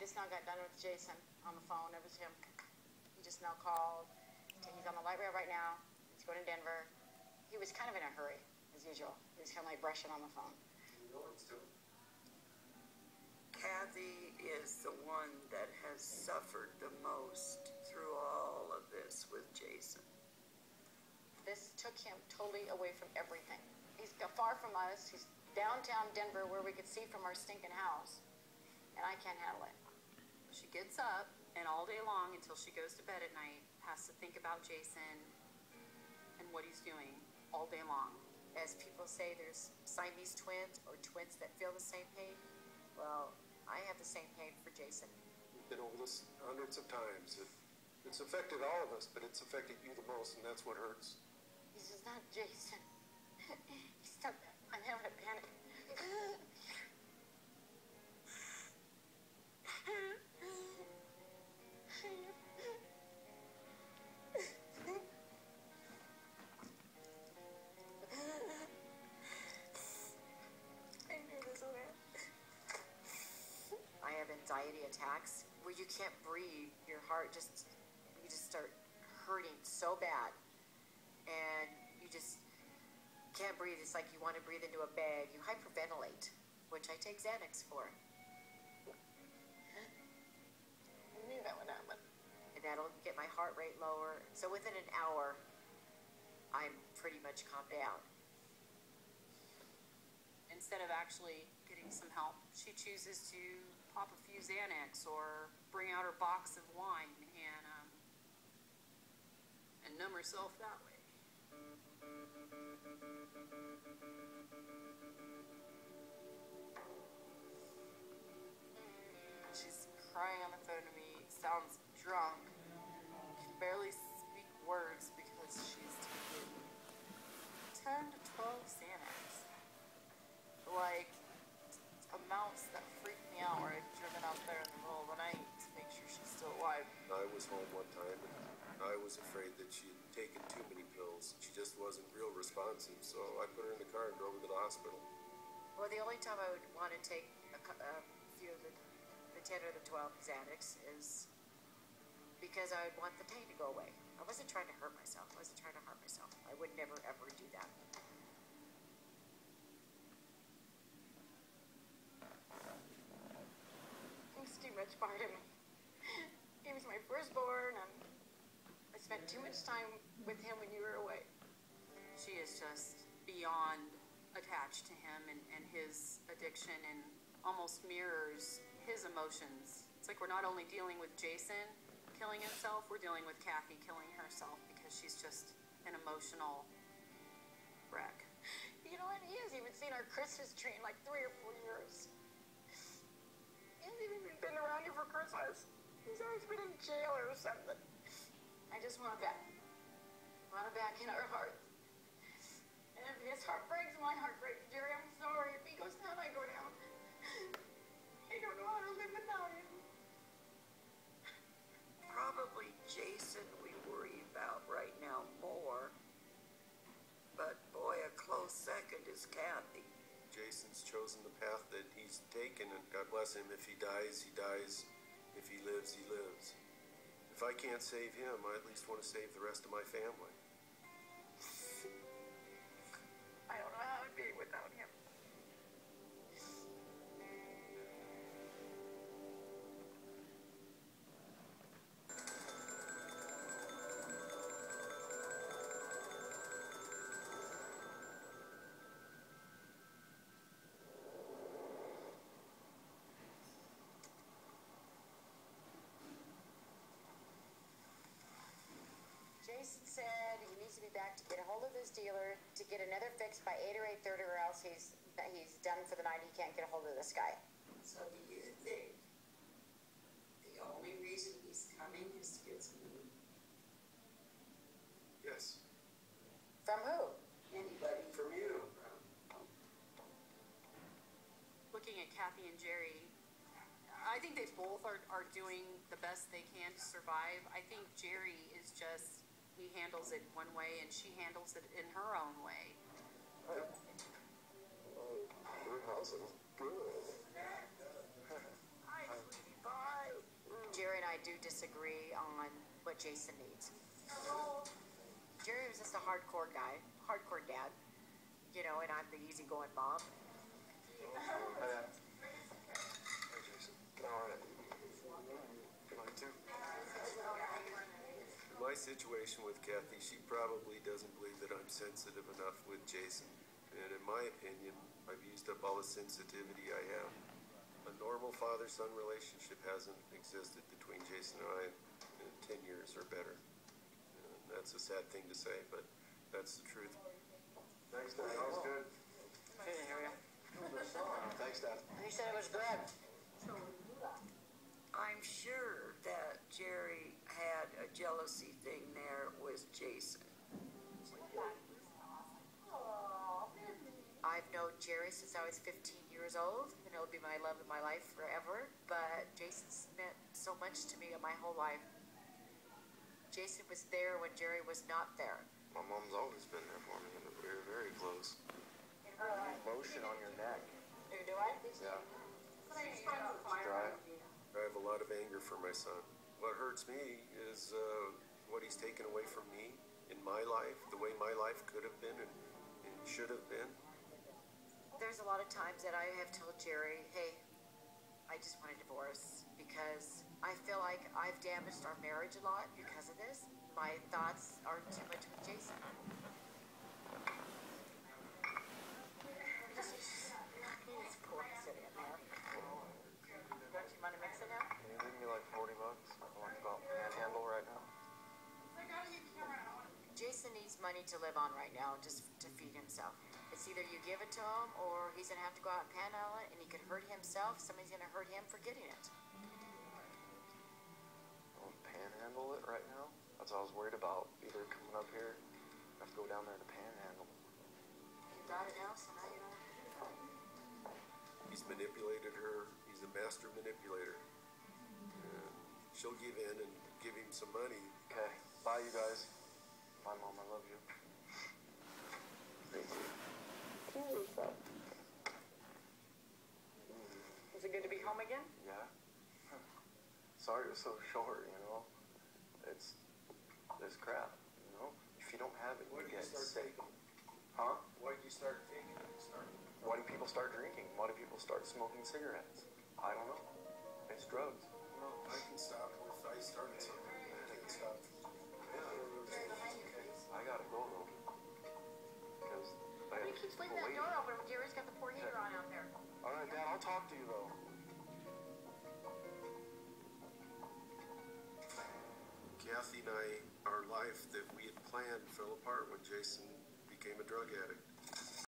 just now got done with Jason on the phone. It was him. He just now called. He's on the light rail right now. He's going to Denver. He was kind of in a hurry, as usual. He was kind of like brushing on the phone. You know what he's doing? Kathy is the one that has suffered the most through all of this with Jason. This took him totally away from everything. He's far from us. He's downtown Denver where we could see from our stinking house. And I can't handle it. She gets up and all day long until she goes to bed at night has to think about Jason and what he's doing all day long. As people say, there's Siamese twins or twins that feel the same pain. Well, I have the same pain for Jason. We've been over this hundreds of times. It's affected all of us, but it's affected you the most, and that's what hurts. This is not Jason. Stop that. I'm having a panic. I have anxiety attacks where you can't breathe. Your heart you just start hurting so bad. And you just can't breathe. It's like you want to breathe into a bag. You hyperventilate, which I take Xanax for. I knew that would happen. And that'll get my heart rate lower. So within an hour, I'm pretty much calmed down. Instead of actually getting some help, she chooses to pop a few Xanax or bring out her box of wine and numb herself that way. She's crying on the phone to me, sounds drunk, can barely speak words because she's taking 10 to 12 Xanax. Like, amounts that freak me out where I've driven out there in the middle of the night to make sure she's still alive. I was home one time, and I was afraid that she had taken too many pills. She just wasn't real responsive, so I put her in the car and drove her to the hospital. Well, the only time I would want to take a few of the 10 or the 12 Xanax is because I would want the pain to go away. I wasn't trying to hurt myself. I would never, ever do that. He's too much part of me. He was my firstborn, and I spent too much time with him when you were away. She is just beyond attached to him and his addiction, and almost mirrors his emotions. It's like we're not only dealing with Jason killing himself, we're dealing with Kathy killing herself because she's just an emotional wreck. You know what? He hasn't even seen our Christmas tree in like 3 or 4 years. He hasn't even been around here for Christmas. He's always been in jail or something. I just want him back. Want him back in our hearts. And if his heart breaks, my heart breaks. Jerry, I'm sorry. If he goes down, I go down. I don't know how to live without him. Probably Jason we worry about right now more. But boy, a close second is Kathy. Jason's chosen the path that he's taken, and God bless him. If he dies, he dies. If he lives, he lives. If I can't save him, I at least want to save the rest of my family. I don't know how I'd be without him. Jason said he needs to be back to get a hold of this dealer to get another fix by 8 or 8:30, or else he's done for the night. He can't get a hold of this guy. So do you think the only reason he's coming is to get some money? Yes. From who? Anybody from you? Looking at Kathy and Jerry, I think they both are doing the best they can to survive. I think Jerry is just, he handles it one way and she handles it in her own way. Her house is good. Hi, sweetie pie. what Jason needs. Jerry was just a hardcore guy, hardcore dad, you know, and I'm the easygoing mom. Hi, Dad. Hi, Jason. All right. You like too? In my situation with Kathy, she probably doesn't believe that I'm sensitive enough with Jason. And in my opinion, I've used up all the sensitivity I have. A normal father-son relationship hasn't existed between Jason and I in 10 years or better. That's a sad thing to say, but that's the truth. Thanks, Dad. That was good. Thanks, Dad. He said it was good. I'm sure that Jerry had a jealousy thing there with Jason. I've known Jerry since I was 15 years old, and he'll be my love of my life forever, but Jason's meant so much to me in my whole life. Jason was there when Jerry was not there. My mom's always been there for me, and we were very close. Lotion on your neck. Do I? Yeah. It's dry. I have a lot of anger for my son. What hurts me is what he's taken away from me in my life, the way my life could have been and should have been. There's a lot of times that I have told Jerry, hey, I just want a divorce because I feel like I've damaged our marriage a lot because of this. My thoughts are too much with Jason. He's poor sitting in there. Don't you want to mix it now? Can you leave me like $40? I want to go out and panhandle right now. Jason needs money to live on right now, just to feed himself. It's either you give it to him, or he's gonna have to go out and panhandle it, and he could hurt himself. Somebody's gonna hurt him for getting it. I'll panhandle it right now? That's what I was worried about. Either coming up here, I have to go down there to panhandle. You got it now, so now you don't have to do that. He's manipulated her. He's a master manipulator. She'll give in and give him some money. Okay. Bye, you guys. Bye, Mom. I love you. Thank you. Is it good to be home again? Yeah. Sorry it was so short, you know. It's crap, you know. If you don't have it, you get sick. Huh? Why did you start taking it? Why do people start drinking? Why do people start smoking cigarettes? I don't know. It's drugs. No, I can stop if I started something. I can stop. I gotta go though. Because I He keeps leaving that door open when Jerry's got the poor heater on out there. Alright, Dad, I'll talk to you though. Kathy and I, our life that we had planned fell apart when Jason became a drug addict.